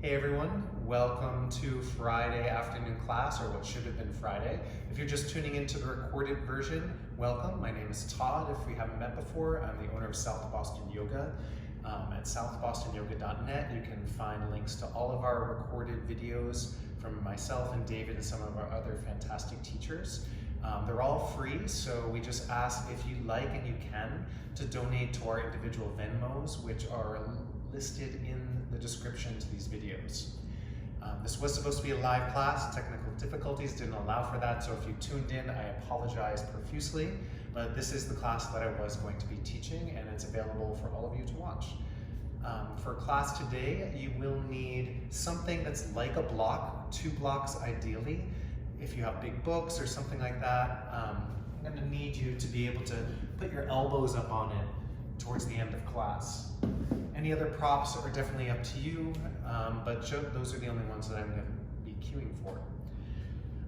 Hey everyone, welcome to Friday afternoon class, or what should have been Friday. If you're just tuning into the recorded version, welcome. My name is Todd. If we haven't met before, I'm the owner of South Boston Yoga. At southbostonyoga.net, you can find links to all of our recorded videos from myself and David and some of our other fantastic teachers. They're all free, so we just ask if you like and you can to donate to our individual Venmos, which are listed in the description to these videos. This was supposed to be a live class. Technical difficulties didn't allow for that, so if you tuned in, I apologize profusely, but this is the class that I was going to be teaching, and it's available for all of you to watch. For class today, you will need something that's like a block, 2 blocks ideally. If you have big books or something like that, I'm going to need you to be able to put your elbows up on it towards the end of class. Any other props are definitely up to you, but those are the only ones that I'm going to be queuing for.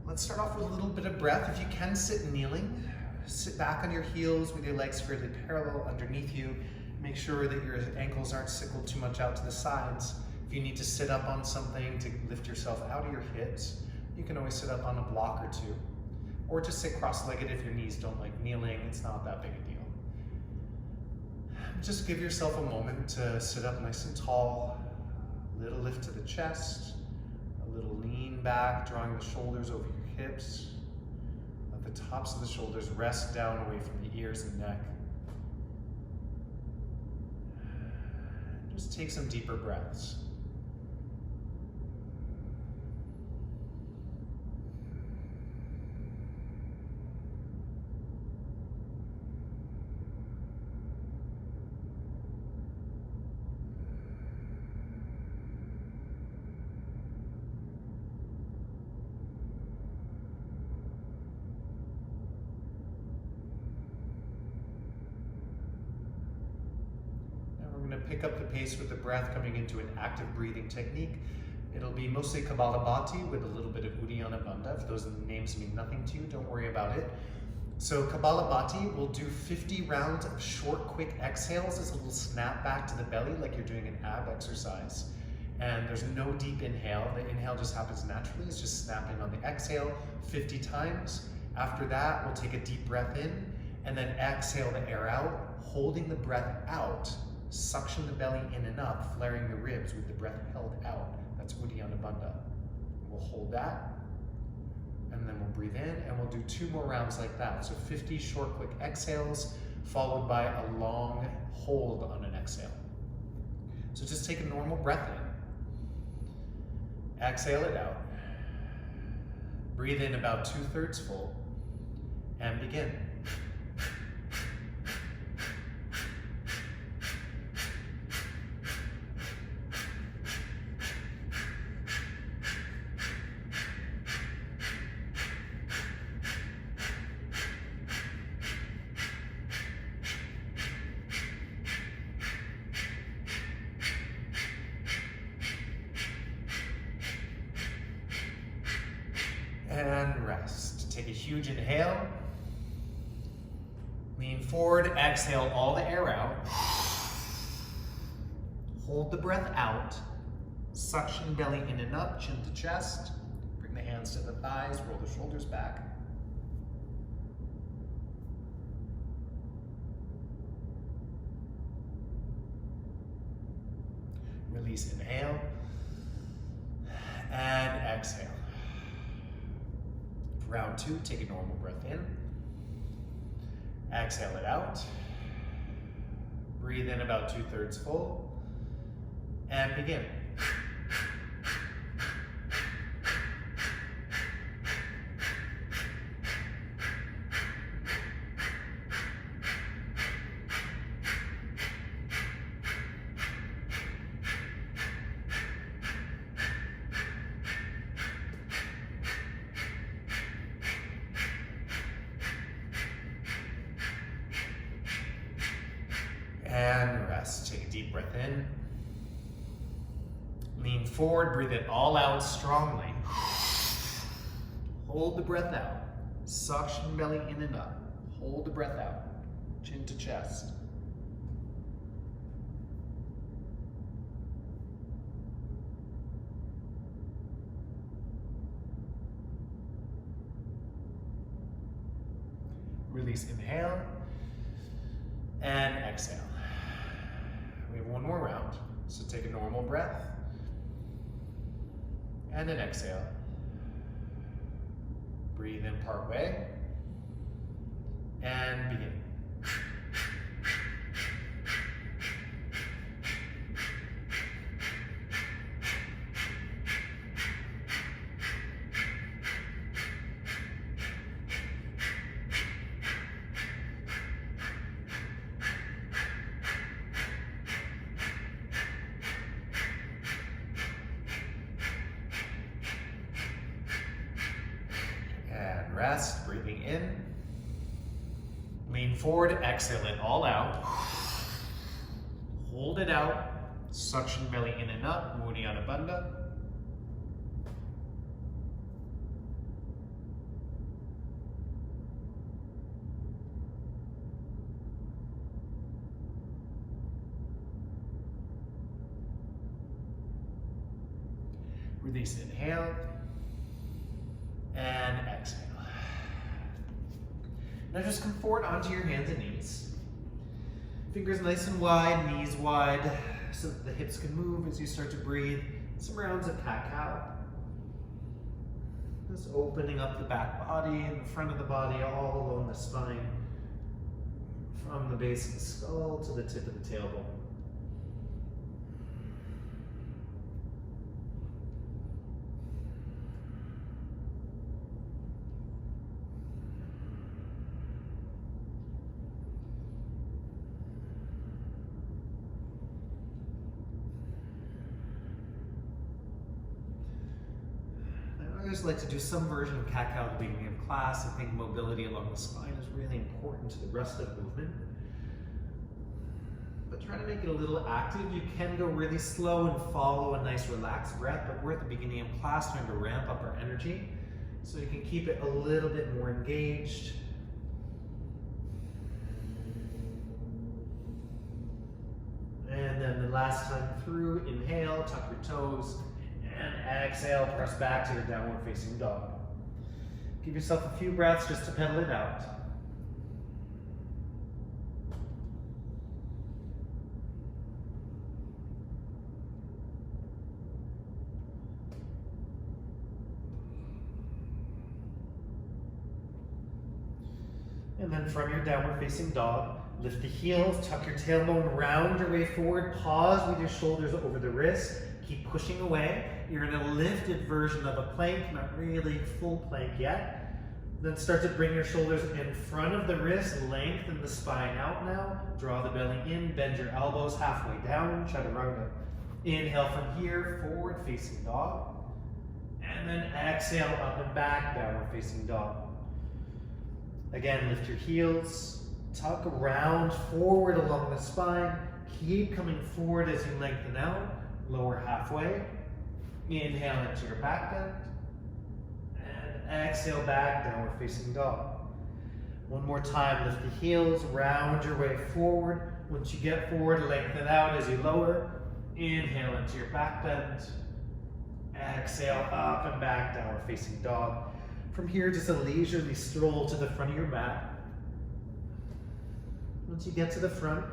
Let's start off with a little bit of breath. If you can sit kneeling, sit back on your heels with your legs fairly parallel underneath you. Make sure that your ankles aren't sickled too much out to the sides. If you need to sit up on something to lift yourself out of your hips, you can always sit up on a block or two. Or to sit cross-legged if your knees don't like kneeling. It's not that big a deal. Just give yourself a moment to sit up nice and tall. A little lift to the chest. A little lean back, drawing the shoulders over your hips. Let the tops of the shoulders rest down away from the ears and neck. Just take some deeper breaths. Pick up the pace with the breath, coming into an active breathing technique. It'll be mostly Kapalabhati with a little bit of Uddiyana Bandha. If those names mean nothing to you, don't worry about it. So Kapalabhati, we'll do 50 rounds of short, quick exhales as a little snap back to the belly, like you're doing an ab exercise. And there's no deep inhale. The inhale just happens naturally. It's just snapping on the exhale 50 times. After that, we'll take a deep breath in and then exhale the air out, holding the breath out. Suction the belly in and up, flaring the ribs with the breath held out. That's Uddiyana Bandha. We'll hold that, and then we'll breathe in, and we'll do 2 more rounds like that. So 50 short, quick exhales, followed by a long hold on an exhale. So just take a normal breath in. Exhale it out. Breathe in about 2/3 full, and begin. And rest. Take a huge inhale. Lean forward, exhale all the air out. Hold the breath out. Suction belly in and up, chin to chest. Bring the hands to the thighs, roll the shoulders back. Release, inhale. And exhale. Round 2, take a normal breath in. Exhale it out. Breathe in about 2/3 full. And begin. And rest. Take a deep breath in. Lean forward, breathe it all out strongly. Hold the breath out. Suction belly in and up. Hold the breath out. Chin to chest. release, inhale, and exhale. We have one more round, so take a normal breath, and then exhale. Breathe in part way, and begin. Rest, breathing in. Lean forward, exhale it all out. Hold it out. Suction belly in and up, Uddiyana Bandha. Release, inhale, and exhale. Now just come forward onto your hands and knees. Fingers nice and wide, knees wide, so that the hips can move as you start to breathe. Some rounds of cat-cow. Just opening up the back body and the front of the body all along the spine. From the base of the skull to the tip of the tailbone. I just like to do some version of cat-cow at the beginning of class. I think mobility along the spine is really important to the rest of the movement. But try to make it a little active. You can go really slow and follow a nice relaxed breath, but we're at the beginning of class trying to ramp up our energy so you can keep it a little bit more engaged. And then the last time through, inhale, tuck your toes, and exhale, press back to your downward facing dog. Give yourself a few breaths just to pedal it out. And then from your downward facing dog, lift the heels, tuck your tailbone, round your way forward, pause with your shoulders over the wrist, keep pushing away. You're in a lifted version of a plank, not really full plank yet. Then start to bring your shoulders in front of the wrist, lengthen the spine out now, draw the belly in, bend your elbows halfway down, chaturanga. Inhale from here, forward facing dog. And then exhale, up and back, downward facing dog. Again, lift your heels, tuck around, forward along the spine. Keep coming forward as you lengthen out, lower halfway. Inhale into your back bend. And exhale back, downward facing dog. One more time, lift the heels, round your way forward. Once you get forward, lengthen out as you lower. Inhale into your back bend. Exhale, up and back, downward facing dog. From here, just a leisurely stroll to the front of your mat. Once you get to the front,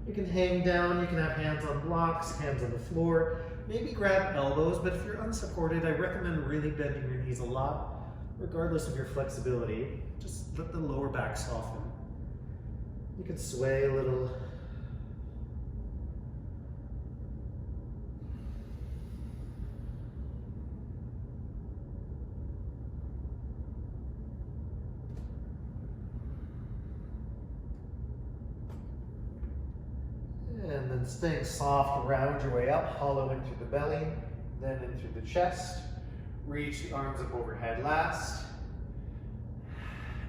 you can hang down, you can have hands on blocks, hands on the floor, maybe grab elbows, but if you're unsupported, I recommend really bending your knees a lot, regardless of your flexibility. Just let the lower back soften. You can sway a little. And then staying soft, round your way up, hollow in through the belly, then in through the chest. Reach the arms up overhead last.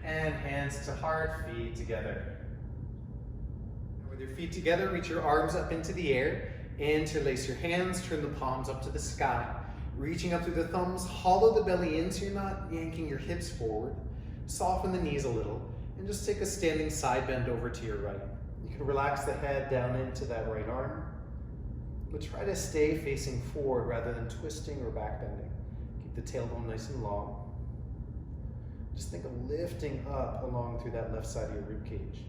And hands to heart, feet together. And with your feet together, reach your arms up into the air. Interlace your hands, turn the palms up to the sky. Reaching up through the thumbs, hollow the belly in so you're not yanking your hips forward. Soften the knees a little, and just take a standing side bend over to your right. You can relax the head down into that right arm, but try to stay facing forward rather than twisting or back bending. Keep the tailbone nice and long. Just think of lifting up along through that left side of your rib cage.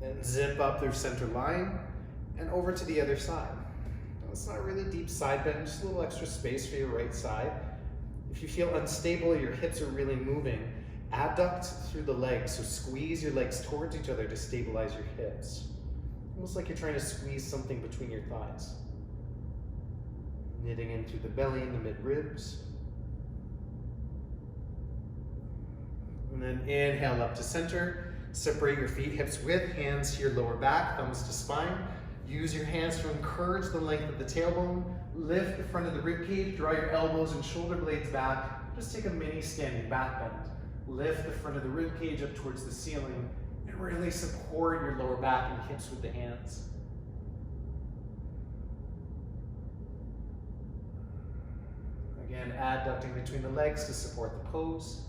Then zip up through center line and over to the other side. Now, it's not really deep side bend, just a little extra space for your right side. If you feel unstable, your hips are really moving, adduct through the legs, so squeeze your legs towards each other to stabilize your hips. Almost like you're trying to squeeze something between your thighs. Knitting in through the belly and the mid-ribs. And then inhale up to center. Separate your feet hips width, hands to your lower back, thumbs to spine. Use your hands to encourage the length of the tailbone. Lift the front of the rib cage, draw your elbows and shoulder blades back. Just take a mini standing back bend. Lift the front of the rib cage up towards the ceiling and really support your lower back and hips with the hands. Again, adducting between the legs to support the pose.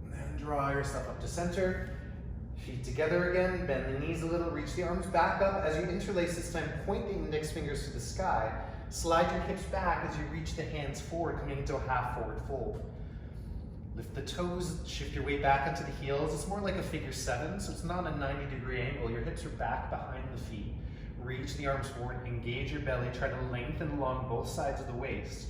And then draw yourself up to center. Feet together again, bend the knees a little, reach the arms back up. As you interlace this time, point the index fingers to the sky. Slide your hips back as you reach the hands forward, coming into a half forward fold. Lift the toes, shift your weight back into the heels. It's more like a figure 7, so it's not a 90-degree angle. Your hips are back behind the feet. Reach the arms forward, engage your belly, try to lengthen along both sides of the waist,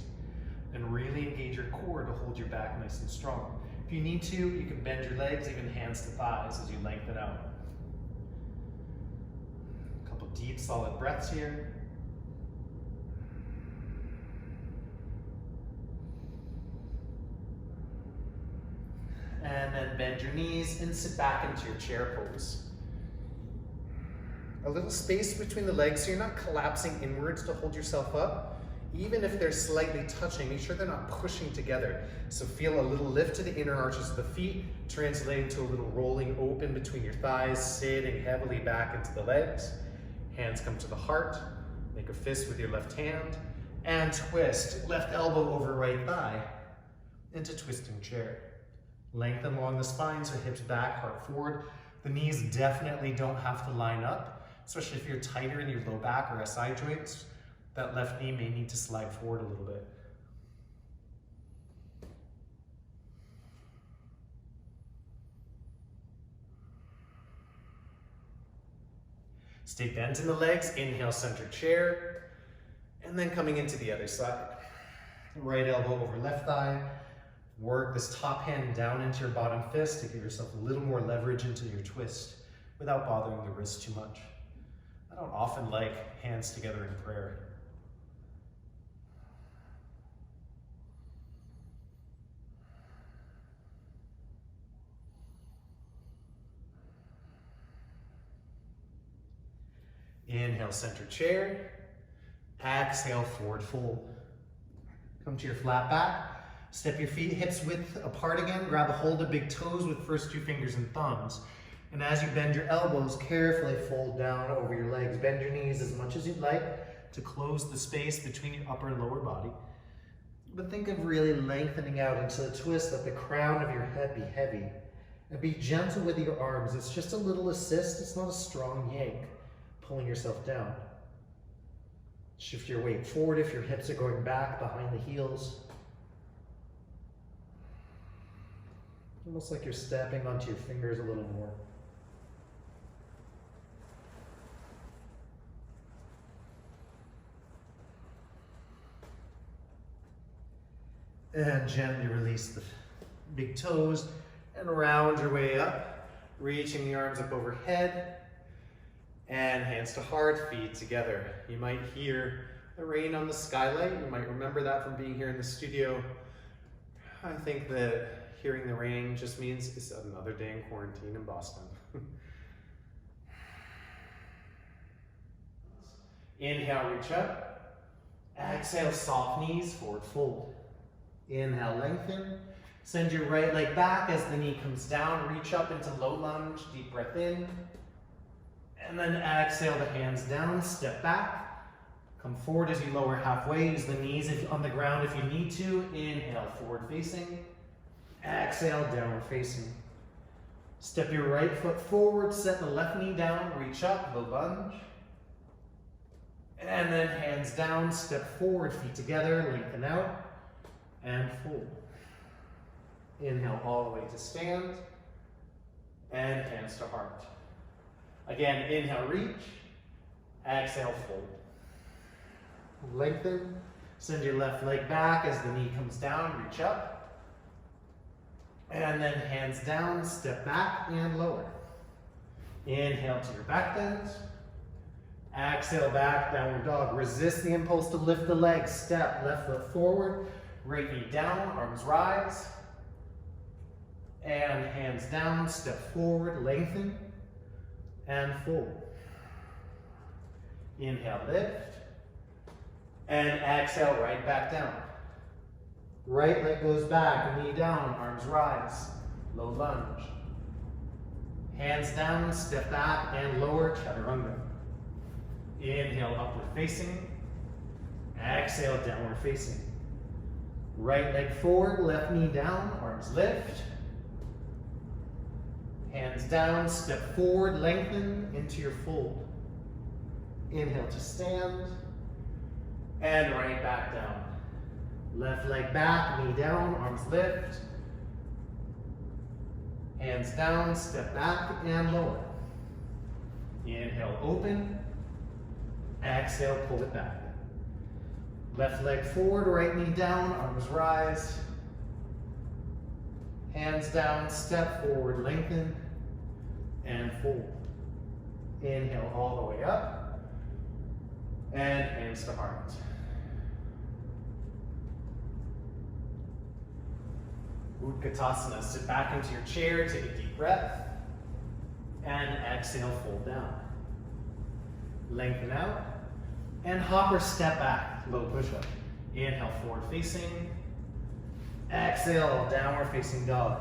and really engage your core to hold your back nice and strong. If you need to, you can bend your legs, even hands to thighs as you lengthen out. A couple deep, solid breaths here. And then bend your knees and sit back into your chair pose. A little space between the legs so you're not collapsing inwards to hold yourself up. Even if they're slightly touching, make sure they're not pushing together. So feel a little lift to the inner arches of the feet, translating to a little rolling open between your thighs, sitting heavily back into the legs. Hands come to the heart. Make a fist with your left hand. And twist, left elbow over right thigh into twisting chair. Lengthen along the spine, so hips back, heart forward. The knees definitely don't have to line up, especially if you're tighter in your low back or SI joints. That left knee may need to slide forward a little bit. Stay bent in the legs, inhale, center chair, and then coming into the other side. Right elbow over left thigh. Work this top hand down into your bottom fist to give yourself a little more leverage into your twist without bothering the wrist too much. I don't often like hands together in prayer. Inhale, center chair. Exhale, forward fold. Come to your flat back. Step your feet hips width apart again. Grab a hold of big toes with first 2 fingers and thumbs. And as you bend your elbows, carefully fold down over your legs. Bend your knees as much as you'd like to close the space between your upper and lower body. But think of really lengthening out into the twist. Let the crown of your head be heavy. And be gentle with your arms. It's just a little assist. It's not a strong yank. Pulling yourself down. Shift your weight forward if your hips are going back behind the heels. Almost like you're stepping onto your fingers a little more. And gently release the big toes and round your way up, reaching the arms up overhead and hands to heart, feet together. You might hear the rain on the skylight. You might remember that from being here in the studio. I think that hearing the rain just means it's another day in quarantine in Boston. Inhale, reach up. Exhale, soft knees, forward fold. Inhale, lengthen. Send your right leg back as the knee comes down. Reach up into low lunge, deep breath in. And then exhale the hands down, step back. Come forward as you lower halfway. Use the knees on the ground if you need to. Inhale, forward facing. Exhale, downward facing. Step your right foot forward, set the left knee down, reach up, low lunge. And then hands down, step forward, feet together, lengthen out, and fold. Inhale all the way to stand, and hands to heart. Again, inhale, reach, exhale, fold. Lengthen, send your left leg back as the knee comes down, reach up. And then hands down, step back and lower. Inhale to your back bend. Exhale, back, downward dog. Resist the impulse to lift the leg. Step, left foot forward, right knee down, arms rise. And hands down, step forward, lengthen, and fold. Inhale, lift. And exhale, right back down. Right leg goes back, knee down, arms rise, low lunge. Hands down, step back and lower, chaturanga. Inhale, upward facing. Exhale, downward facing. Right leg forward, left knee down, arms lift. Hands down, step forward, lengthen into your fold. Inhale to stand. And right back down. Left leg back, knee down, arms lift. Hands down, step back and lower. Inhale, open. Exhale, pull it back. Left leg forward, right knee down, arms rise. Hands down, step forward, lengthen, and fold. Inhale all the way up. And hands to heart. Bukit Asanas, sit back into your chair, take a deep breath, and exhale, fold down. Lengthen out, and hop or step back, low push-up. Inhale, forward facing. Exhale, downward facing dog.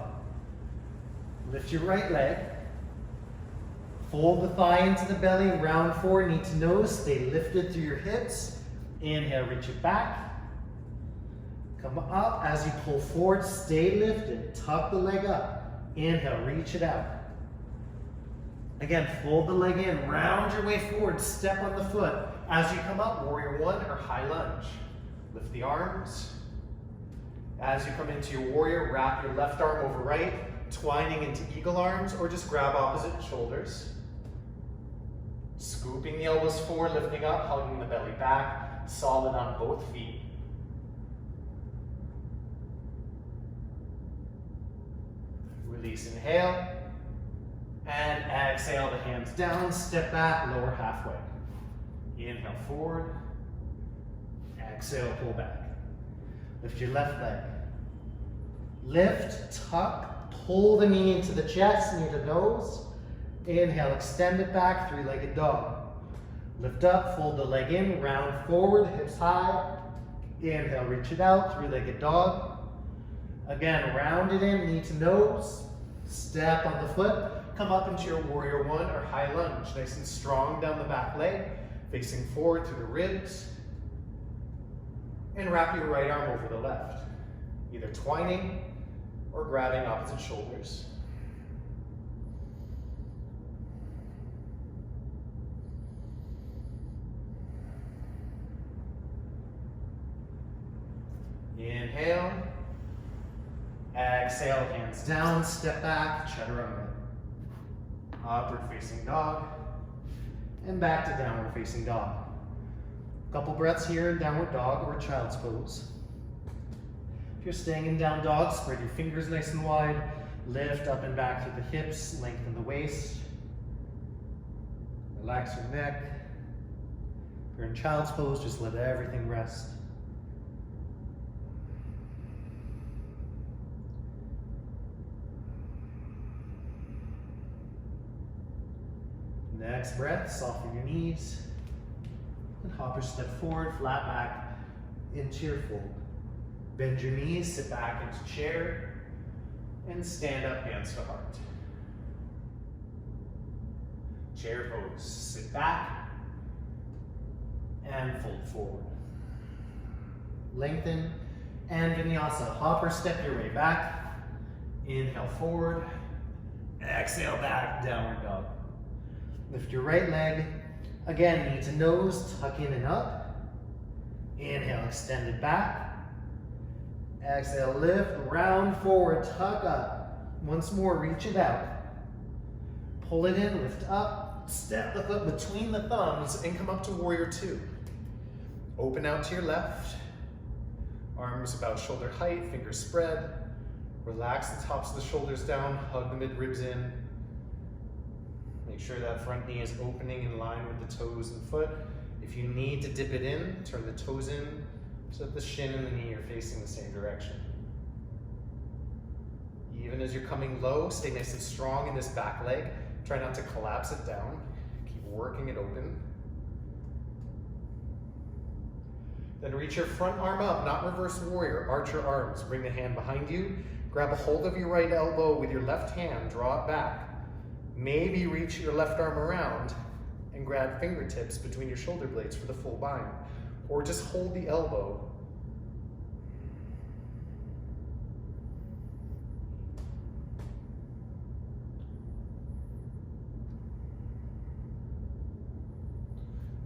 Lift your right leg. Fold the thigh into the belly, round forward, knee to nose. Stay lifted through your hips. Inhale, reach it back. Come up as you pull forward, stay lifted. Tuck the leg up. Inhale, reach it out. Again, fold the leg in, round your way forward, step on the foot. As you come up, warrior one or high lunge. Lift the arms. As you come into your warrior, wrap your left arm over right, twining into eagle arms, or just grab opposite shoulders. Scooping the elbows forward, lifting up, hugging the belly back, solid on both feet. Release, inhale. And exhale, the hands down, step back, lower halfway. Inhale, forward. Exhale, pull back. Lift your left leg. Lift, tuck, pull the knee into the chest, knee to nose. Inhale, extend it back, three-legged dog. Lift up, fold the leg in, round forward, hips high. Inhale, reach it out, three-legged dog. Again, round it in, knee to nose. Step on the foot. Come up into your warrior one or high lunge. Nice and strong down the back leg, facing forward through the ribs. And wrap your right arm over the left, either twining or grabbing opposite shoulders. Inhale. Exhale, hands down, step back, chaturanga. Upward facing dog, and back to downward facing dog. Couple breaths here in downward dog or child's pose. If you're staying in down dog, spread your fingers nice and wide, lift up and back through the hips, lengthen the waist. Relax your neck. If you're in child's pose, just let everything rest. Next breath, soften your knees. And hop or step forward, flat back into your fold. Bend your knees, sit back into chair, and stand up, hands to heart. Chair pose, sit back, and fold forward. Lengthen, and vinyasa, hop or step your way back. Inhale forward, exhale back, downward dog. Lift your right leg, Again, knee to nose, tuck in and up. Inhale, extend it back. Exhale, lift, round forward, tuck up. Once more, reach it out. Pull it in, lift up, step the foot between the thumbs and come up to warrior two. Open out to your left. Arms about shoulder height, fingers spread. Relax the tops of the shoulders down, hug the mid-ribs in. Make sure that front knee is opening in line with the toes and foot. If you need to dip it in, turn the toes in so that the shin and the knee are facing the same direction. Even as you're coming low, stay nice and strong in this back leg. Try not to collapse it down. Keep working it open. Then reach your front arm up, not reverse warrior. Arch your arms. Bring the hand behind you. Grab a hold of your right elbow with your left hand. Draw it back. Maybe reach your left arm around and grab fingertips between your shoulder blades for the full bind. Or just hold the elbow.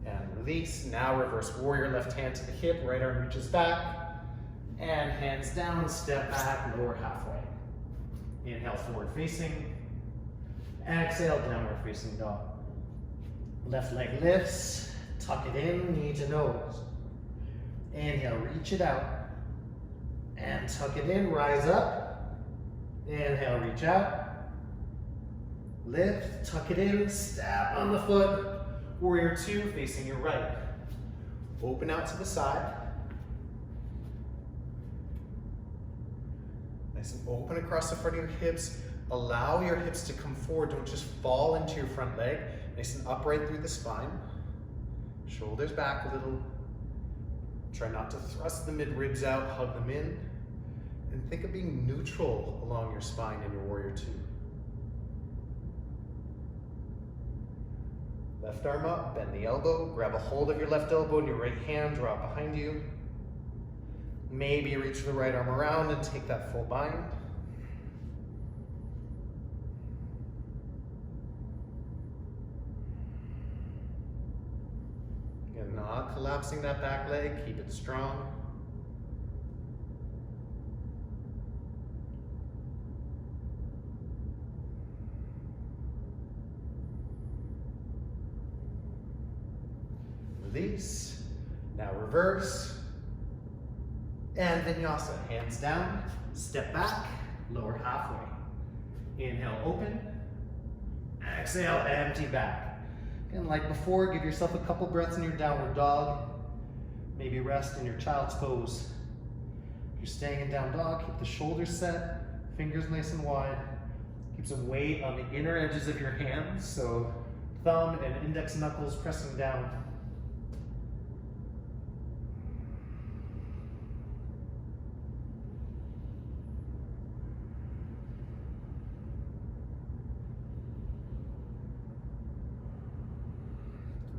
And release. Now reverse warrior, left hand to the hip, right arm reaches back. And hands down, step back, lower halfway. Inhale, forward facing. Exhale, downward facing dog. Left leg lifts, tuck it in, knee to nose. Inhale, reach it out. And tuck it in, rise up. Inhale, reach out. Lift, tuck it in, step on the foot. Warrior two, facing your right. Open out to the side. Nice and open across the front of your hips. Allow your hips to come forward. Don't just fall into your front leg. Nice and upright through the spine. Shoulders back a little. Try not to thrust the mid-ribs out. Hug them in. And think of being neutral along your spine in your warrior two. Left arm up, bend the elbow. Grab a hold of your left elbow in your right hand. Draw it behind you. Maybe reach the right arm around and take that full bind. Again, not collapsing that back leg, keep it strong. Release. Now reverse. And vinyasa, hands down, step back, lower halfway. Inhale, open. Exhale, empty back. Again, like before, give yourself a couple breaths in your downward dog. Maybe rest in your child's pose. If you're staying in down dog, keep the shoulders set, fingers nice and wide. Keep some weight on the inner edges of your hands, so thumb and index knuckles pressing down.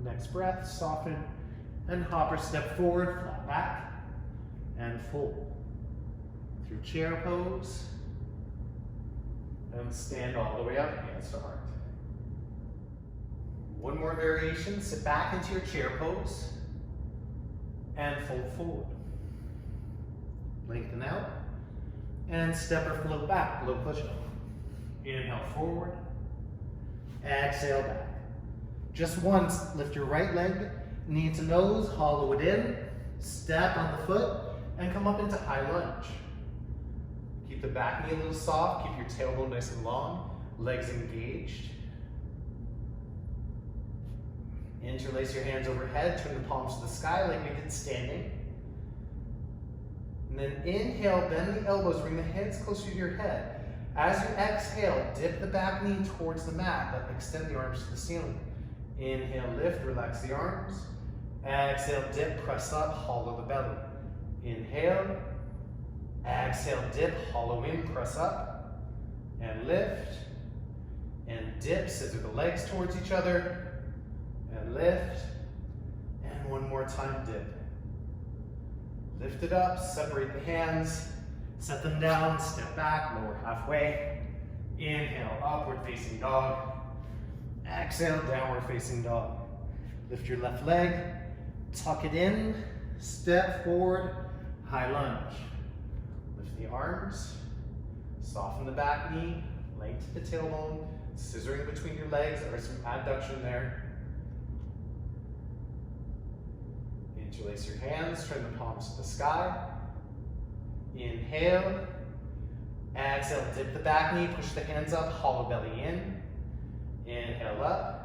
Next breath, soften and hopper step forward, flat back, and fold. Through chair pose, and stand all the way up, hands to heart. One more variation, sit back into your chair pose, and fold forward. Lengthen out, and step or float back, low push-up. Inhale forward, exhale back. Just once, lift your right leg, knee to nose, hollow it in, step on the foot, and come up into high lunge. Keep the back knee a little soft, keep your tailbone nice and long, legs engaged. Interlace your hands overhead, turn the palms to the sky like we did standing. And then inhale, bend the elbows, bring the hands closer to your head. As you exhale, dip the back knee towards the mat, but extend the arms to the ceiling. Inhale, lift, relax the arms. Exhale, dip, press up, hollow the belly. Inhale, exhale, dip, hollow in, press up, and lift, and dip, scissor the legs towards each other, and lift, and one more time, dip. Lift it up, separate the hands, set them down, step back, lower halfway. Inhale, upward facing dog. Exhale, downward facing dog. Lift your left leg, tuck it in, step forward, high lunge. Lift the arms, soften the back knee, lengthen the tailbone, scissoring between your legs, or some adduction there. Interlace your hands, turn the palms to the sky. Inhale. Exhale, dip the back knee, push the hands up, hollow belly in. Inhale up.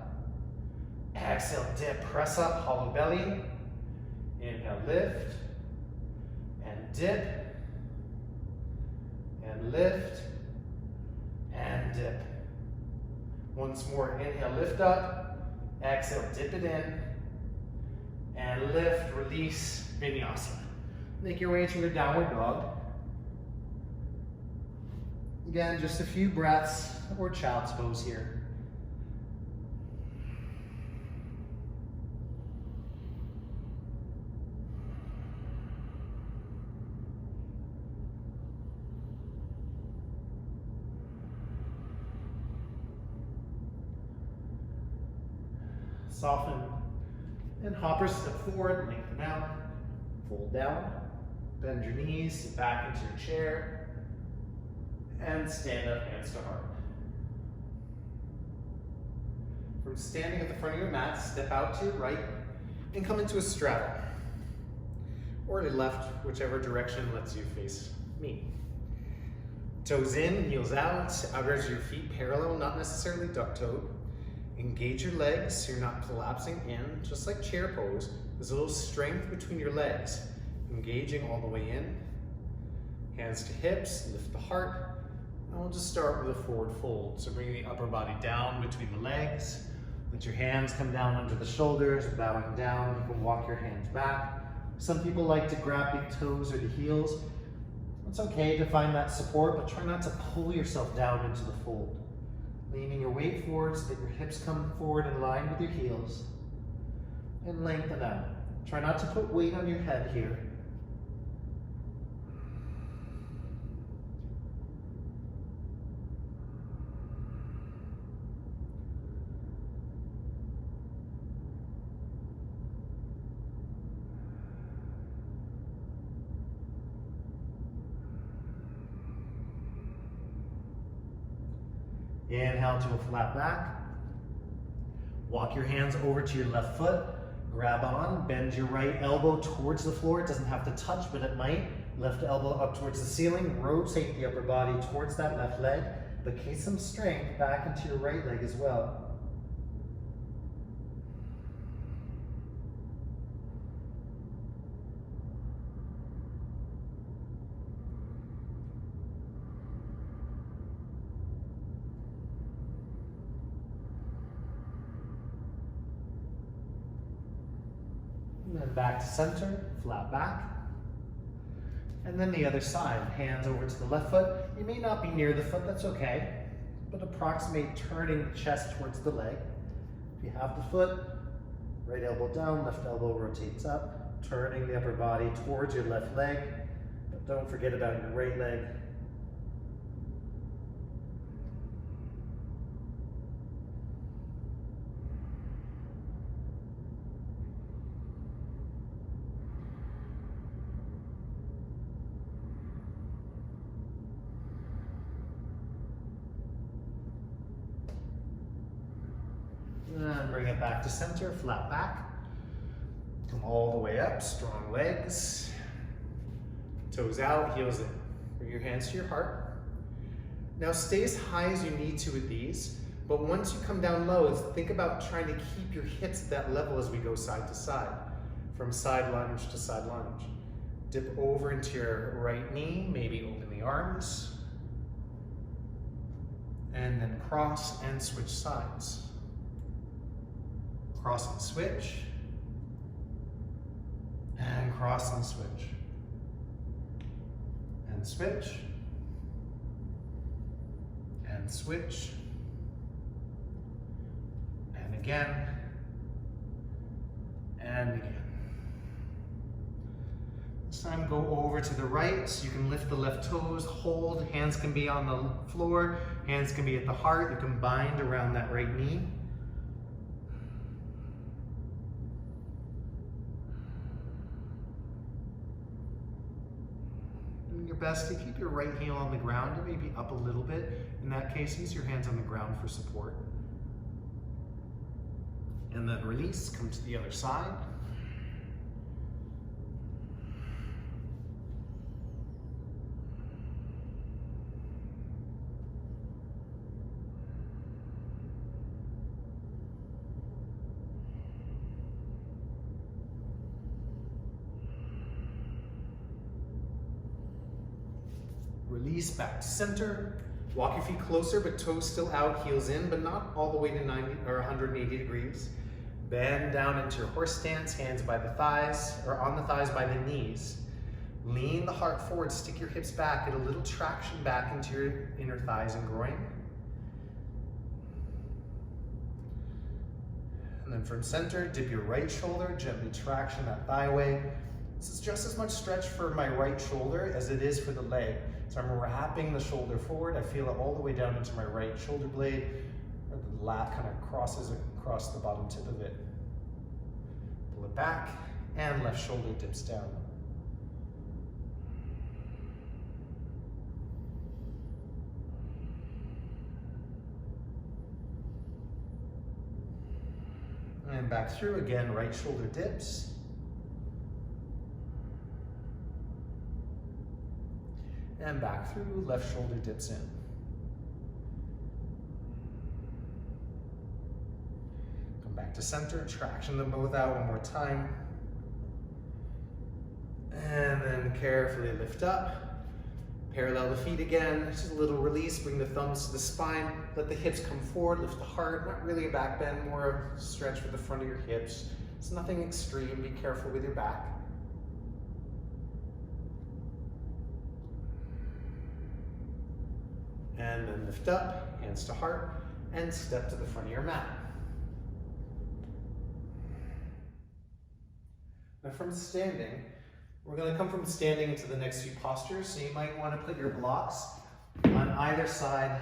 Exhale, dip, press up, hollow belly. Inhale, lift. And dip. And lift. And dip. Once more, inhale, lift up. Exhale, dip it in. And lift, release, vinyasa. Make your way to your downward dog. Again, just a few breaths or child's pose here. Soften and hopper, step forward, lengthen out, fold down, bend your knees, sit back into your chair, and stand up, hands to heart. From standing at the front of your mat, step out to your right and come into a straddle, or to left, whichever direction lets you face me. Toes in, heels out, outer edge of your feet parallel, not necessarily duck-toed. Engage your legs so you're not collapsing in, just like chair pose. There's a little strength between your legs. Engaging all the way in. Hands to hips, lift the heart. And we'll just start with a forward fold. So bring the upper body down between the legs. Let your hands come down under the shoulders, bowing down. You can walk your hands back. Some people like to grab big toes or the heels. It's okay to find that support, but try not to pull yourself down into the fold. Leaning your weight forward so that your hips come forward in line with your heels. And lengthen out. Try not to put weight on your head here. Inhale to a flat back. Walk your hands over to your left foot. Grab on, bend your right elbow towards the floor. It doesn't have to touch, but it might. Left elbow up towards the ceiling. Rotate the upper body towards that left leg, but keep some strength back into your right leg as well. And then back to center, flat back. And then the other side, hands over to the left foot. You may not be near the foot, that's okay, but approximate turning the chest towards the leg. If you have the foot, right elbow down, left elbow rotates up, turning the upper body towards your left leg, but don't forget about your right leg. And bring it back to center, flat back. Come all the way up, strong legs. Toes out, heels in. Bring your hands to your heart. Now stay as high as you need to with these, but once you come down low, think about trying to keep your hips at that level as we go side to side. From side lunge to side lunge. Dip over into your right knee, maybe open the arms. And then cross and switch sides. Cross and switch, and cross and switch, and switch, and switch, and again, and again. This time go over to the right, so you can lift the left toes, hold, hands can be on the floor, hands can be at the heart, you can bind around that right knee. your best to keep your right heel on the ground and maybe up a little bit. In that case, use your hands on the ground for support. And then release, come to the other side. Release back to center. Walk your feet closer, but toes still out, heels in, but not all the way to 90 or 180 degrees. Bend down into your horse stance, hands by the thighs, or on the thighs by the knees. Lean the heart forward, stick your hips back, get a little traction back into your inner thighs and groin. And then from center, dip your right shoulder, gently traction that thigh away. This is just as much stretch for my right shoulder as it is for the leg. So I'm wrapping the shoulder forward. I feel it all the way down into my right shoulder blade, or the lat kind of crosses across the bottom tip of it. Pull it back, and left shoulder dips down. And back through again, right shoulder dips. And back through, left shoulder dips in. Come back to center, traction them both out one more time. And then carefully lift up. Parallel the feet again, just a little release, bring the thumbs to the spine, let the hips come forward, lift the heart, not really a back bend, more a stretch with the front of your hips. It's nothing extreme, be careful with your back. And then lift up, hands to heart, and step to the front of your mat. Now from standing, we're going to come from standing into the next few postures, so you might want to put your blocks on either side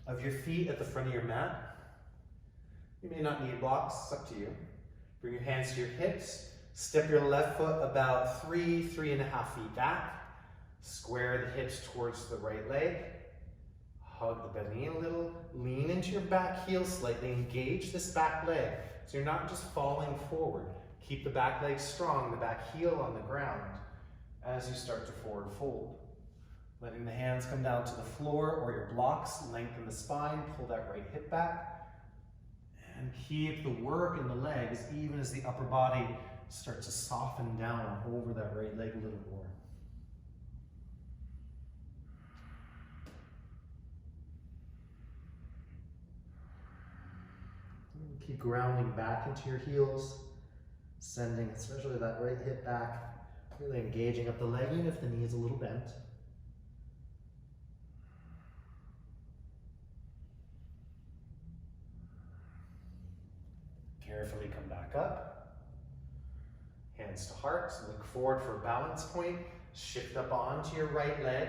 of your feet at the front of your mat. You may not need blocks, it's up to you. Bring your hands to your hips, step your left foot about 3.5 feet back, square the hips towards the right leg, hug the belly in a little, lean into your back heel slightly, engage this back leg. So you're not just falling forward. Keep the back leg strong, the back heel on the ground as you start to forward fold. Letting the hands come down to the floor or your blocks, lengthen the spine, pull that right hip back, and keep the work in the legs even as the upper body starts to soften down over that right leg a little more. Keep grounding back into your heels, sending especially that right hip back, really engaging up the leg even if the knee is a little bent. Carefully come back up, hands to heart, so look forward for a balance point, shift up onto your right leg,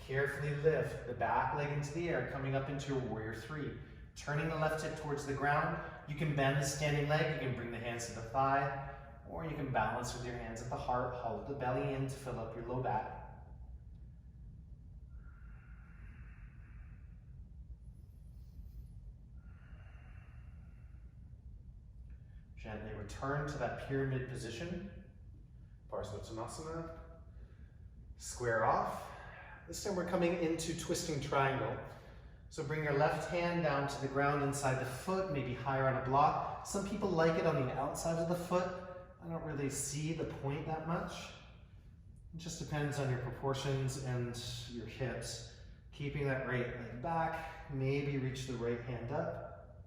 carefully lift the back leg into the air, coming up into your warrior three. Turning the left hip towards the ground, you can bend the standing leg, you can bring the hands to the thigh, or you can balance with your hands at the heart, hold the belly in to fill up your low back. Gently return to that pyramid position, Parsvottanasana. Square off. This time we're coming into twisting triangle. So bring your left hand down to the ground inside the foot, maybe higher on a block. Some people like it on the outside of the foot. I don't really see the point that much. It just depends on your proportions and your hips. Keeping that right leg back, maybe reach the right hand up.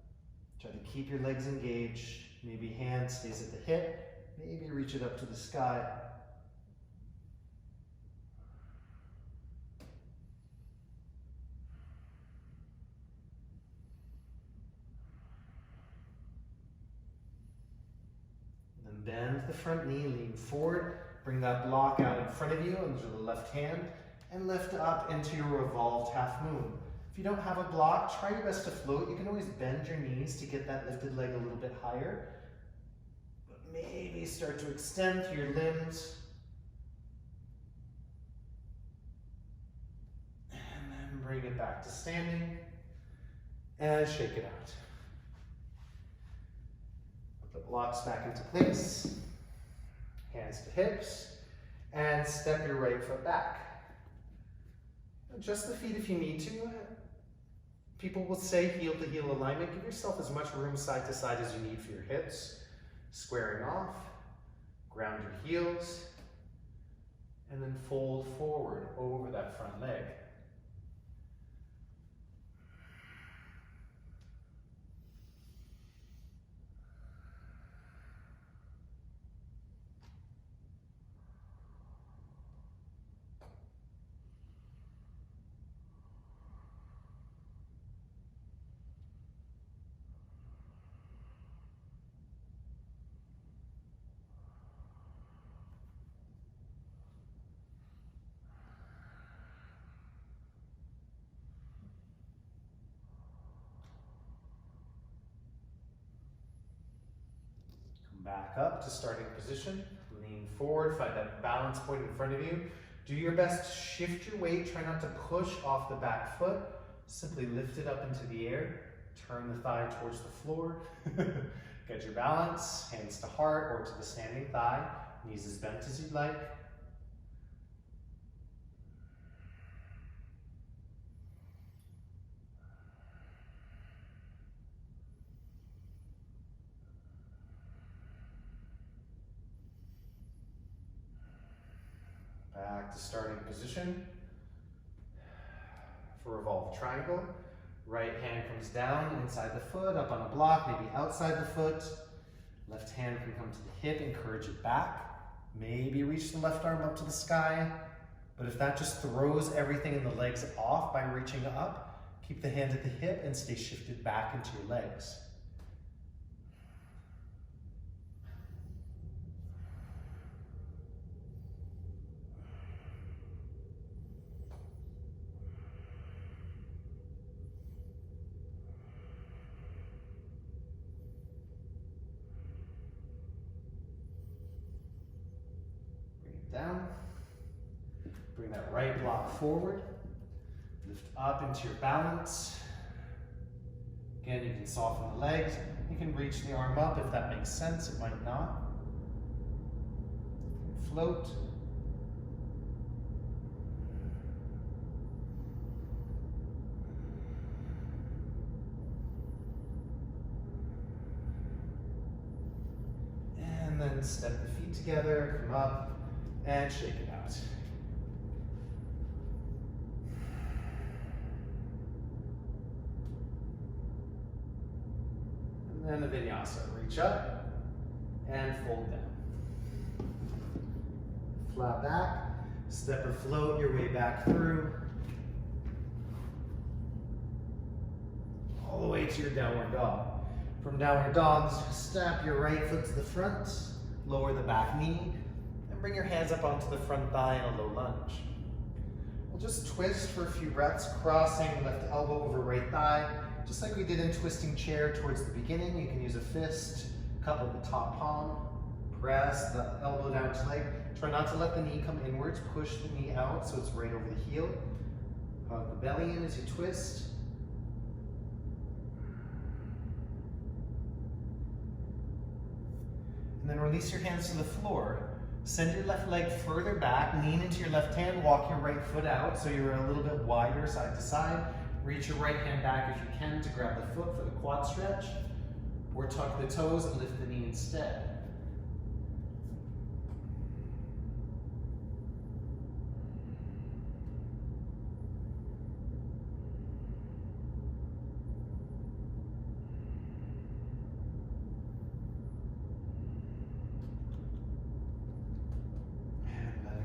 Try to keep your legs engaged. Maybe hand stays at the hip, maybe reach it up to the sky. Bend the front knee, lean forward, bring that block out in front of you under the left hand, and lift up into your revolved half moon. If you don't have a block, try your best to float. You can always bend your knees to get that lifted leg a little bit higher. But maybe start to extend through your limbs. bring it back to standing and shake it out. Put the blocks back into place, hands to hips, and step your right foot back. Adjust the feet if you need to. People will say heel to heel alignment. Give yourself as much room side to side as you need for your hips. Squaring off, ground your heels, and then fold forward over that front leg. Back up to starting position, lean forward, find that balance point in front of you. Do your best to shift your weight, try not to push off the back foot. Simply lift it up into the air, turn the thigh towards the floor. Get your balance, hands to heart or to the standing thigh, knees as bent as you'd like. Back to starting position for revolved triangle. Right hand comes down inside the foot, up on a block, maybe outside the foot. Left hand can come to the hip, encourage it back. Maybe reach the left arm up to the sky. But if that just throws everything in the legs off by reaching up, keep the hand at the hip and stay shifted back into your legs. Down. Bring that right block forward. Lift up into your balance. Again, you can soften the legs. You can reach the arm up if that makes sense. It might not. Float. And then step the feet together, come up, and shake it out. And then a vinyasa. Reach up and fold down. Flat back, step or float your way back through. All the way to your downward dog. From downward dogs, step your right foot to the front, lower the back knee, bring your hands up onto the front thigh in a low lunge. We'll just twist for a few breaths, crossing left elbow over right thigh. Just like we did in twisting chair towards the beginning, you can use a fist, couple the top palm, press the elbow down to leg. Try not to let the knee come inwards, push the knee out so it's right over the heel. Hug the belly in as you twist. And then release your hands to the floor. Send your left leg further back, lean into your left hand, walk your right foot out so you're a little bit wider side to side. Reach your right hand back if you can to grab the foot for the quad stretch, or tuck the toes and lift the knee instead.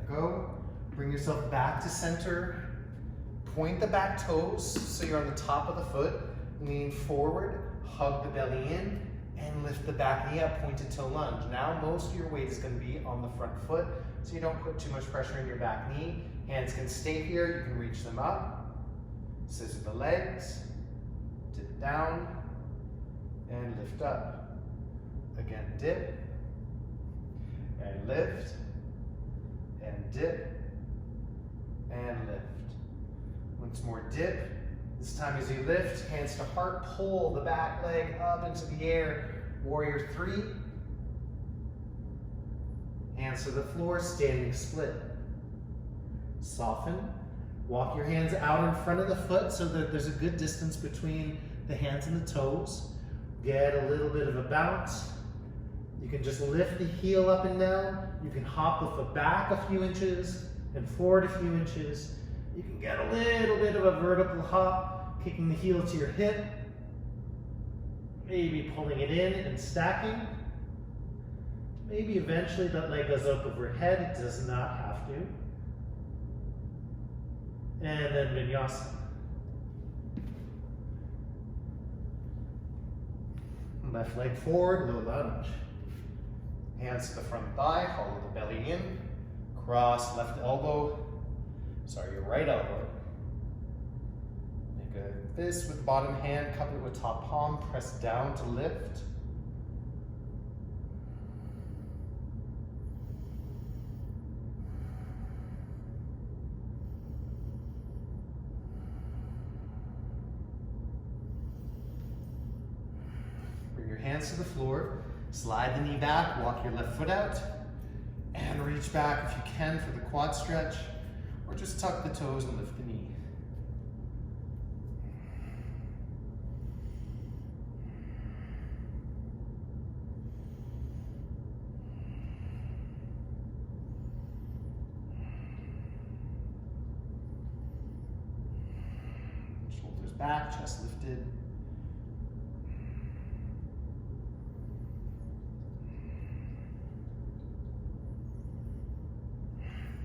Go. Bring yourself back to center. Point the back toes so you're on the top of the foot. Lean forward, hug the belly in, and lift the back knee up, pointed toe lunge. Now most of your weight is going to be on the front foot, so you don't put too much pressure in your back knee. Hands can stay here, you can reach them up. Scissor the legs, dip down, and lift up. Again, dip, and lift, and dip, and lift. Once more, dip. This time as you lift, hands to heart, pull the back leg up into the air. Warrior 3. Hands to the floor, standing split. Soften. Walk your hands out in front of the foot so that there's a good distance between the hands and the toes. Get a little bit of a bounce. You can just lift the heel up and down. You can hop the foot back a few inches and forward a few inches. You can get a little bit of a vertical hop, kicking the heel to your hip. Maybe pulling it in and stacking. Maybe eventually that leg goes up overhead. It does not have to. And then vinyasa. Left leg forward, low lunge. Hands to the front thigh, follow the belly in. Cross left elbow, your right elbow. Make a fist with bottom hand, cup it with top palm, press down to lift. Bring your hands to the floor, slide the knee back, walk your left foot out, and reach back if you can for the quad stretch, or just tuck the toes and lift the knee. Shoulders back, chest lifted.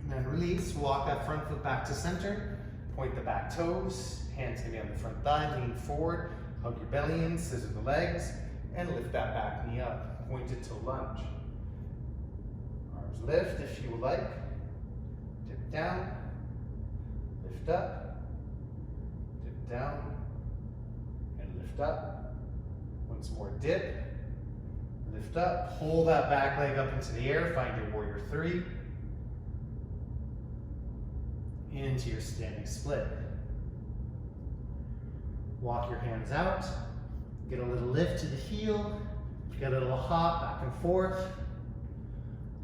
Then release, walk that front foot back to center, point the back toes, hands can be on the front thigh, lean forward, hug your belly in, scissor the legs, and lift that back knee up, point it to lunge. Arms lift if you would like, dip down, lift up, dip down, and lift up. Once more, dip, lift up, pull that back leg up into the air, find your warrior 3. Into your standing split. Walk your hands out, get a little lift to the heel, get a little hop back and forth,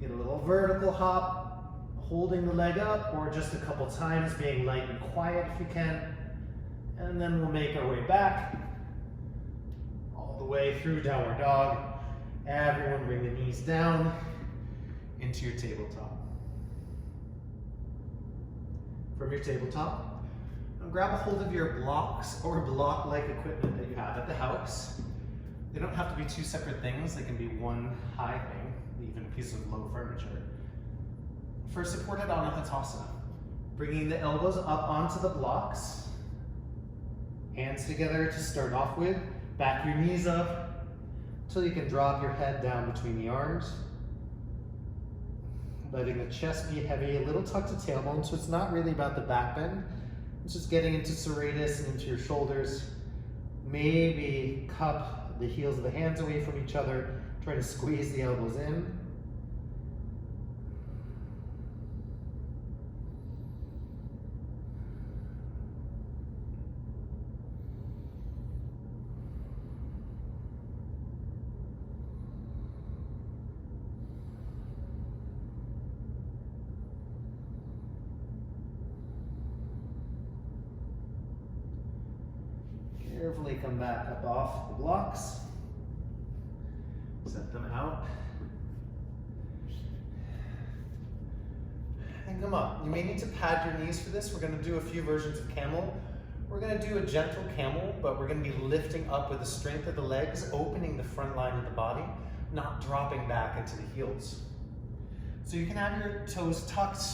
get a little vertical hop, holding the leg up, or just a couple times being light and quiet if you can, and then we'll make our way back, all the way through downward dog. Everyone bring the knees down into your tabletop. From your tabletop, grab a hold of your blocks or block-like equipment that you have at the house. They don't have to be two separate things. They can be one high thing, even a piece of low furniture. First, support it on a Hatasana, bringing the elbows up onto the blocks. Hands together to start off with. Back your knees up until you can drop your head down between the arms. Letting the chest be heavy, a little tucked to tailbone, so it's not really about the back bend. It's just getting into serratus and into your shoulders. Maybe cup the heels of the hands away from each other, try to squeeze the elbows in. Carefully come back up off the blocks. Set them out. And come up. You may need to pad your knees for this. We're going to do a few versions of camel. We're going to do a gentle camel, but we're going to be lifting up with the strength of the legs, opening the front line of the body, not dropping back into the heels. So you can have your toes tucked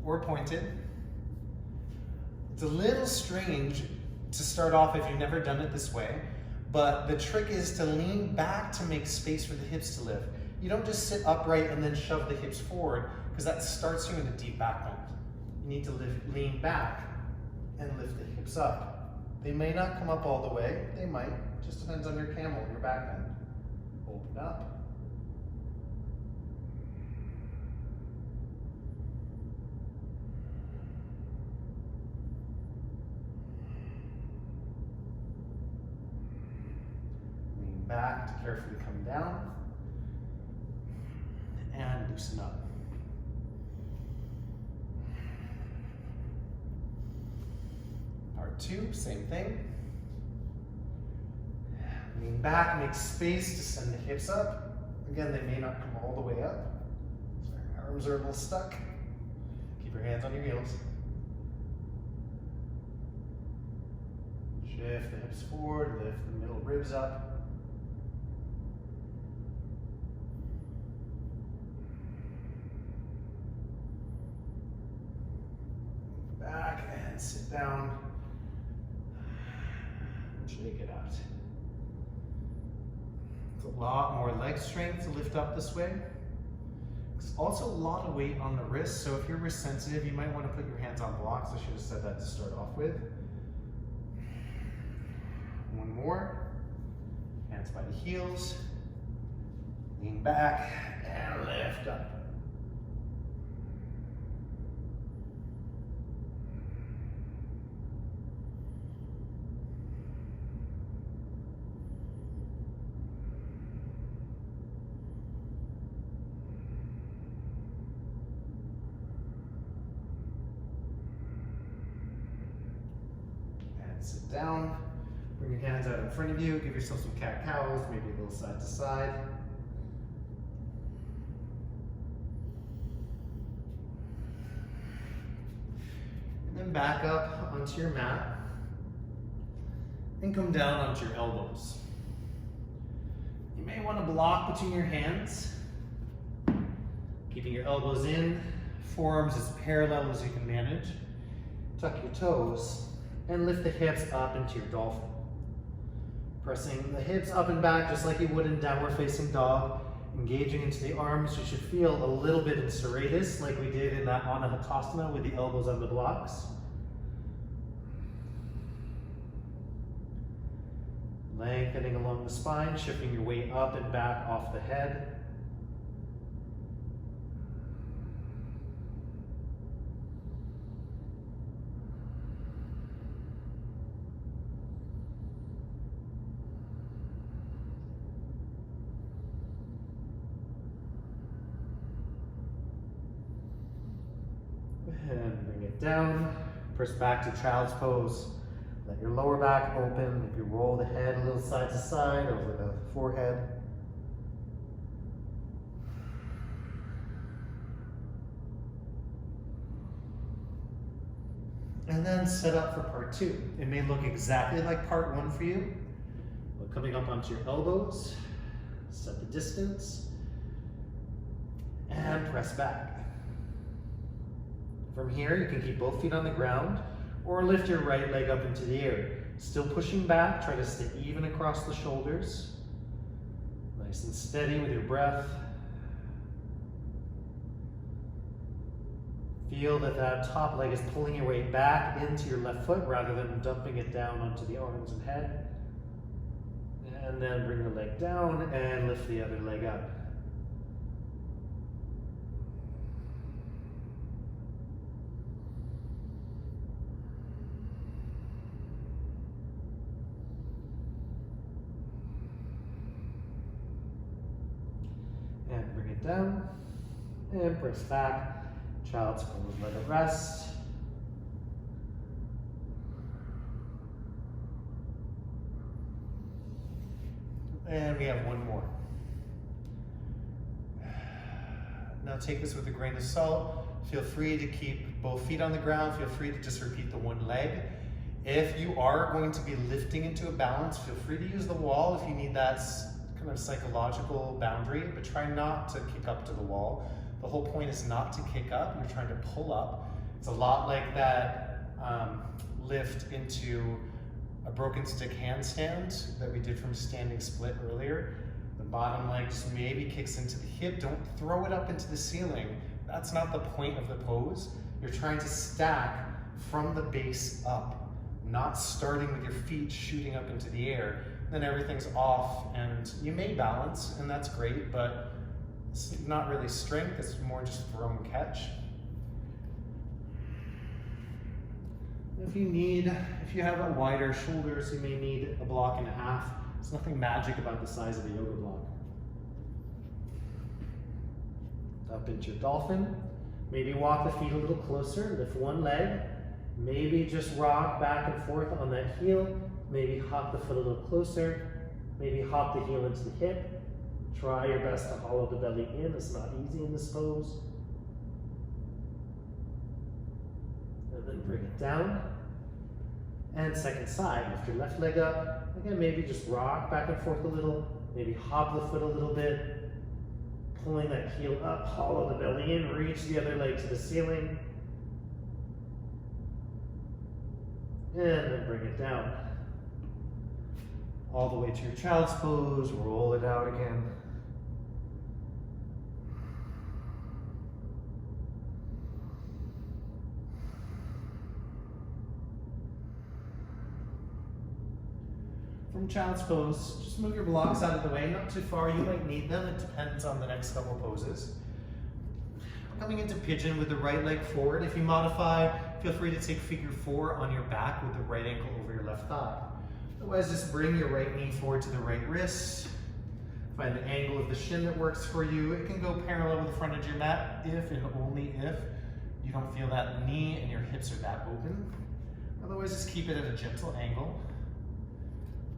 or pointed. It's a little strange to start off if you've never done it this way, but the trick is to lean back to make space for the hips to lift. You don't just sit upright and then shove the hips forward, because that starts you in a deep back bend. You need to lean back and lift the hips up. They may not come up all the way, they might. It just depends on your camel, your back bend. Open up. back to carefully come down. And loosen up. Part 2, same thing. Lean back, make space to send the hips up. Again, they may not come all the way up. So our arms are a little stuck. Keep your hands on your heels. Shift the hips forward, lift the middle ribs up. Back and sit down. Shake it out. It's a lot more leg strength to lift up this way. There's also a lot of weight on the wrist, so if you're wrist sensitive, you might want to put your hands on blocks. I should have said that to start off with. One more. Hands by the heels. Lean back and lift up. Sit down, bring your hands out in front of you, give yourself some cat-cows, maybe a little side to side. And then back up onto your mat and come down onto your elbows. You may want to block between your hands, keeping your elbows in, forearms as parallel as you can manage. Tuck your toes and lift the hips up into your dolphin. Pressing the hips up and back just like you would in downward facing dog. Engaging into the arms, you should feel a little bit in serratus like we did in that Anahatasana with the elbows on the blocks. Lengthening along the spine, shifting your weight up and back off the head. And bring it down, press back to child's pose. Let your lower back open. If you roll the head a little side to side over the forehead. And then set up for part 2. It may look exactly like part 1 for you. But coming up onto your elbows, set the distance, and press back. From here, you can keep both feet on the ground or lift your right leg up into the air. Still pushing back, try to stay even across the shoulders. Nice and steady with your breath. Feel that that top leg is pulling your weight back into your left foot rather than dumping it down onto the arms and head. And then bring the leg down and lift the other leg up. And bring it down and press back. Child's pose, let it rest. And we have one more. Now take this with a grain of salt. Feel free to keep both feet on the ground. Feel free to just repeat the one leg. If you are going to be lifting into a balance, feel free to use the wall if you need that kind of psychological boundary, but try not to kick up to the wall. The whole point is not to kick up, you're trying to pull up. It's a lot like that lift into a broken stick handstand that we did from standing split earlier. The bottom leg just maybe kicks into the hip. Don't throw it up into the ceiling. That's not the point of the pose. You're trying to stack from the base up, not starting with your feet shooting up into the air. Then everything's off and you may balance, and that's great, but it's not really strength, it's more just throw and catch. If you have a wider shoulders, you may need a block and a half. There's nothing magic about the size of a yoga block. Up into your dolphin. Maybe walk the feet a little closer, lift one leg. Maybe just rock back and forth on that heel. Maybe hop the foot a little closer. Maybe hop the heel into the hip. Try your best to hollow the belly in. It's not easy in this pose. And then bring it down. And second side, lift your left leg up. Again, maybe just rock back and forth a little. Maybe hop the foot a little bit. Pulling that heel up, hollow the belly in, reach the other leg to the ceiling. And then bring it down. All the way to your child's pose, roll it out again. From child's pose, just move your blocks out of the way, not too far, you might need them, it depends on the next couple poses. Coming into pigeon with the right leg forward. If you modify, feel free to take figure 4 on your back with the right ankle over your left thigh. Otherwise, just bring your right knee forward to the right wrist. Find the angle of the shin that works for you. It can go parallel with the front of your mat if and only if you don't feel that knee and your hips are that open. Otherwise, just keep it at a gentle angle.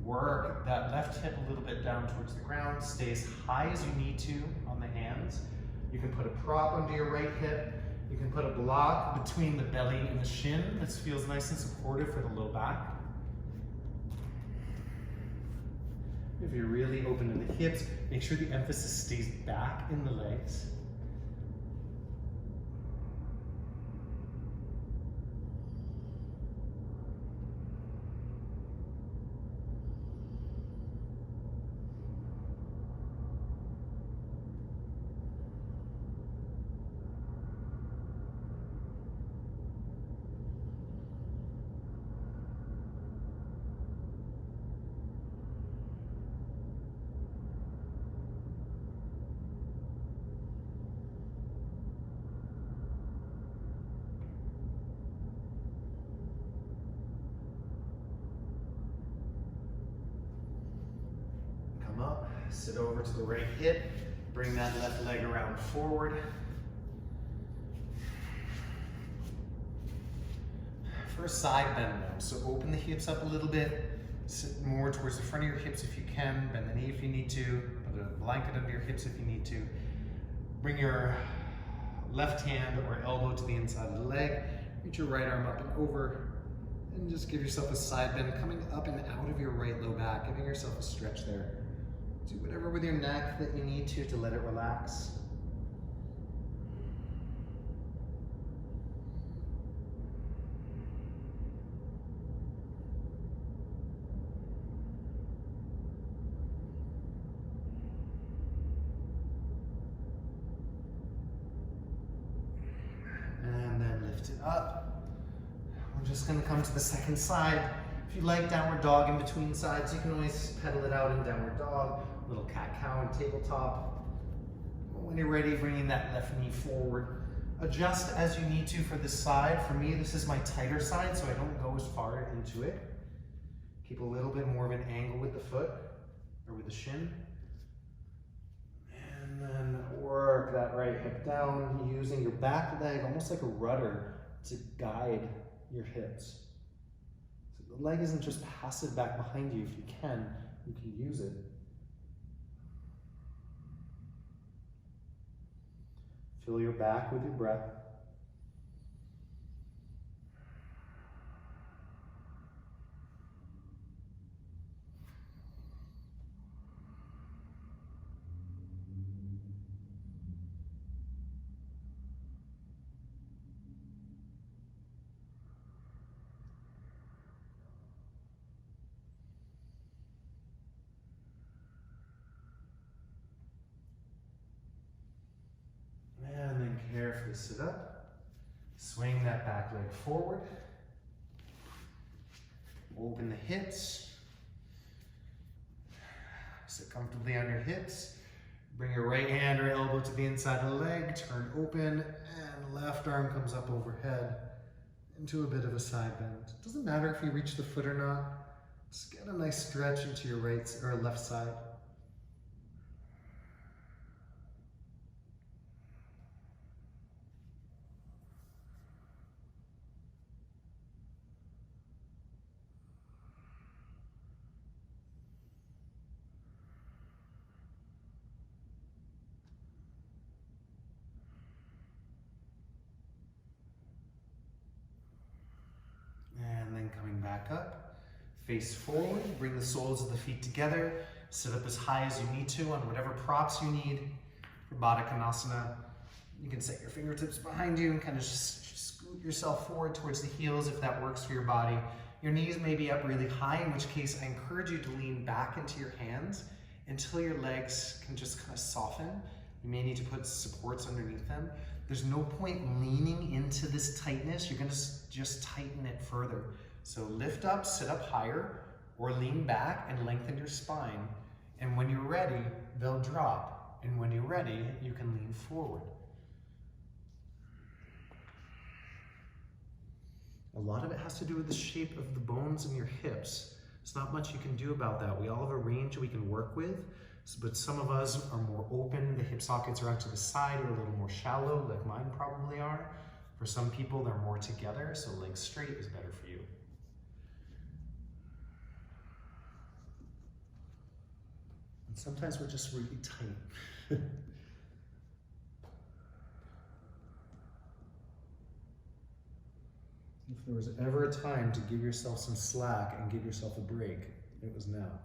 Work that left hip a little bit down towards the ground. Stay as high as you need to on the hands. You can put a prop under your right hip. You can put a block between the belly and the shin. This feels nice and supportive for the low back. If you're really open in the hips, make sure the emphasis stays back in the legs. Up, sit over to the right hip, bring that left leg around forward. For a side bend now, so open the hips up a little bit, sit more towards the front of your hips if you can, bend the knee if you need to, put a blanket under your hips if you need to. Bring your left hand or elbow to the inside of the leg, reach your right arm up and over, and just give yourself a side bend coming up and out of your right low back, giving yourself a stretch there. Do whatever with your neck that you need to let it relax. And then lift it up. We're just going to come to the second side. If you like downward dog in between sides, you can always pedal it out in downward dog. Little cat-cow and tabletop. When you're ready, bringing that left knee forward. Adjust as you need to for this side. For me, this is my tighter side, so I don't go as far into it. Keep a little bit more of an angle with the foot, or with the shin. And then work that right hip down, using your back leg almost like a rudder to guide your hips. So the leg isn't just passive back behind you. If you can use it. Fill your back with your breath. And then carefully sit up. Swing that back leg forward. Open the hips. Sit comfortably on your hips. Bring your right hand or elbow to the inside of the leg. Turn open and left arm comes up overhead into a bit of a side bend. It doesn't matter if you reach the foot or not. Just get a nice stretch into your right or left side. And then coming back up, face forward, bring the soles of the feet together, sit up as high as you need to on whatever props you need for Bukit Asanas. You can set your fingertips behind you and kind of just scoot yourself forward towards the heels if that works for your body. Your knees may be up really high, in which case I encourage you to lean back into your hands until your legs can just kind of soften. You may need to put supports underneath them. There's no point leaning into this tightness. You're gonna just tighten it further. So lift up, sit up higher, or lean back and lengthen your spine. And when you're ready, they'll drop. And when you're ready, you can lean forward. A lot of it has to do with the shape of the bones in your hips. There's not much you can do about that. We all have a range we can work with, but some of us are more open. The hip sockets are out to the side or a little more shallow, like mine probably are. For some people, they're more together, so legs straight is better for you. And sometimes we're just really tight. If there was ever a time to give yourself some slack and give yourself a break, it was now.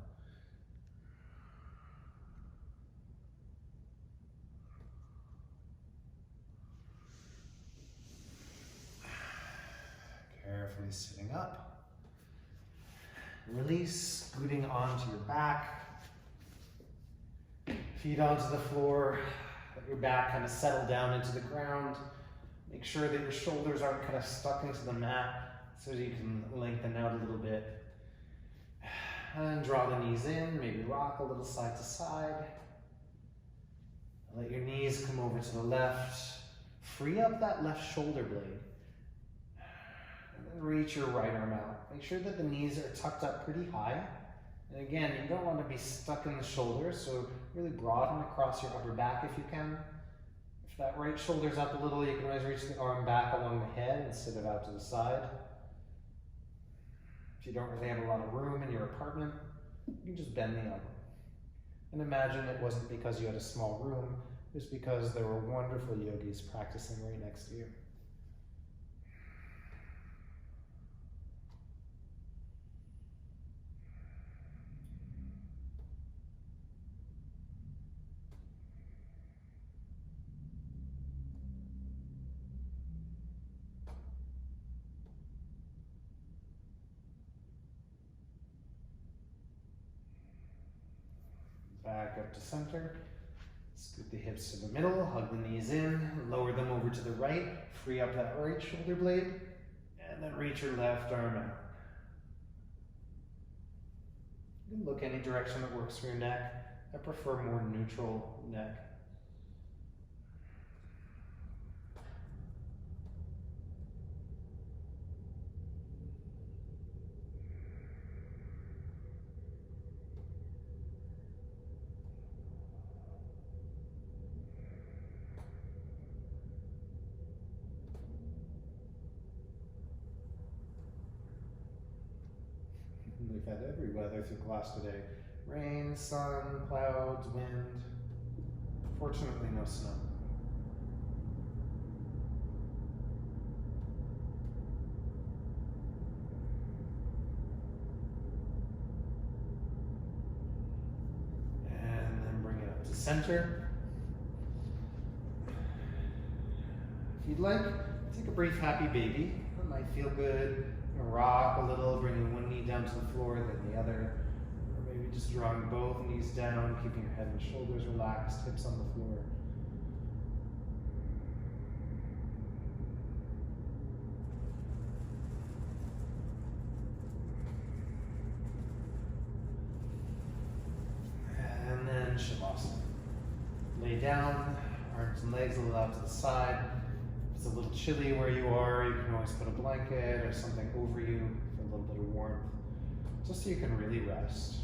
Carefully sitting up. Release, scooting onto your back. Feet onto the floor. Let your back kind of settle down into the ground. Make sure that your shoulders aren't kind of stuck into the mat so you can lengthen out a little bit. And draw the knees in, maybe rock a little side to side. Let your knees come over to the left. Free up that left shoulder blade. And then reach your right arm out. Make sure that the knees are tucked up pretty high. And again, you don't want to be stuck in the shoulders, so really broaden across your upper back if you can. If that right shoulder's up a little, you can always reach the arm back along the head instead of out to the side. If you don't really have a lot of room in your apartment, you can just bend the elbow. And imagine it wasn't because you had a small room, it was because there were wonderful yogis practicing right next to you. Back up to center. Scoot the hips to the middle, hug the knees in, lower them over to the right, free up that right shoulder blade, and then reach your left arm out. You can look any direction that works for your neck. I prefer more neutral neck. We've had every weather through class today. Rain, sun, clouds, wind. Fortunately, no snow. And then bring it up to center. If you'd like, take a brief happy baby. It might feel good. Rock a little, bringing one knee down to the floor, then the other. Or maybe just drawing both knees down, keeping your head and shoulders relaxed, hips on the floor. And then Shavasana. Lay down, arms and legs a little out to the side. If it's a little chilly where you are, you can always put a blanket or something over you for a little bit of warmth. just so you can really rest.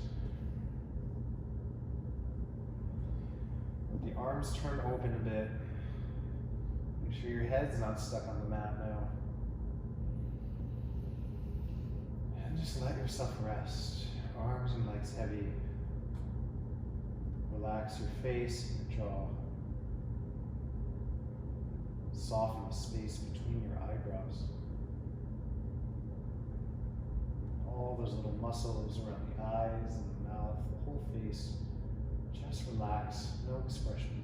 Let the arms turn open a bit. Make sure your head's not stuck on the mat now. And just let yourself rest. Arms and legs heavy. Relax your face and your jaw. Soften the space between your eyebrows. All those little muscles around the eyes and the mouth, the whole face. Just relax, no expression.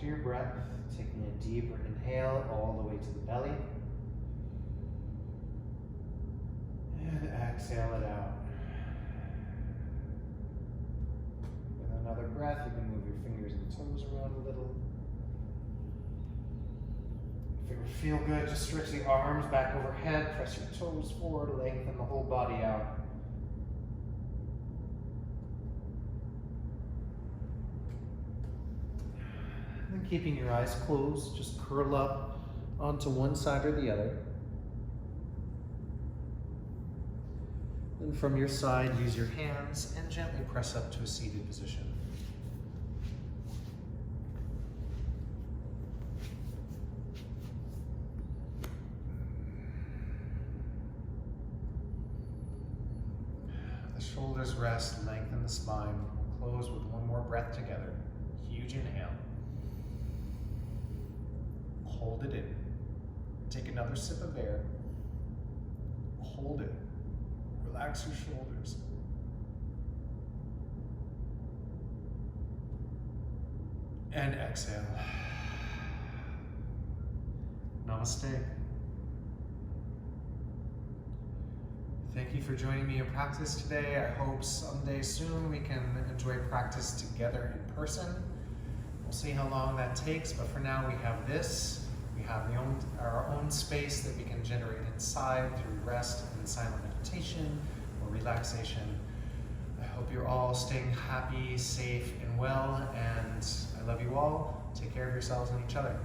to your breath, taking a deeper inhale all the way to the belly. And exhale it out. With another breath, you can move your fingers and toes around a little. If it would feel good, just stretch the arms back overhead, press your toes forward, lengthen the whole body out. And keeping your eyes closed, just curl up onto one side or the other. And from your side, use your hands and gently press up to a seated position. The shoulders rest, lengthen the spine. We'll close with one more breath together. Huge inhale. Hold it in. Take another sip of air. Hold it. Relax your shoulders. And exhale. Namaste. Thank you for joining me in practice today. I hope someday soon we can enjoy practice together in person. We'll see how long that takes, but for now we have this. We have our own space that we can generate inside through rest and silent meditation or relaxation. I hope you're all staying happy, safe, and well, and I love you all. Take care of yourselves and each other.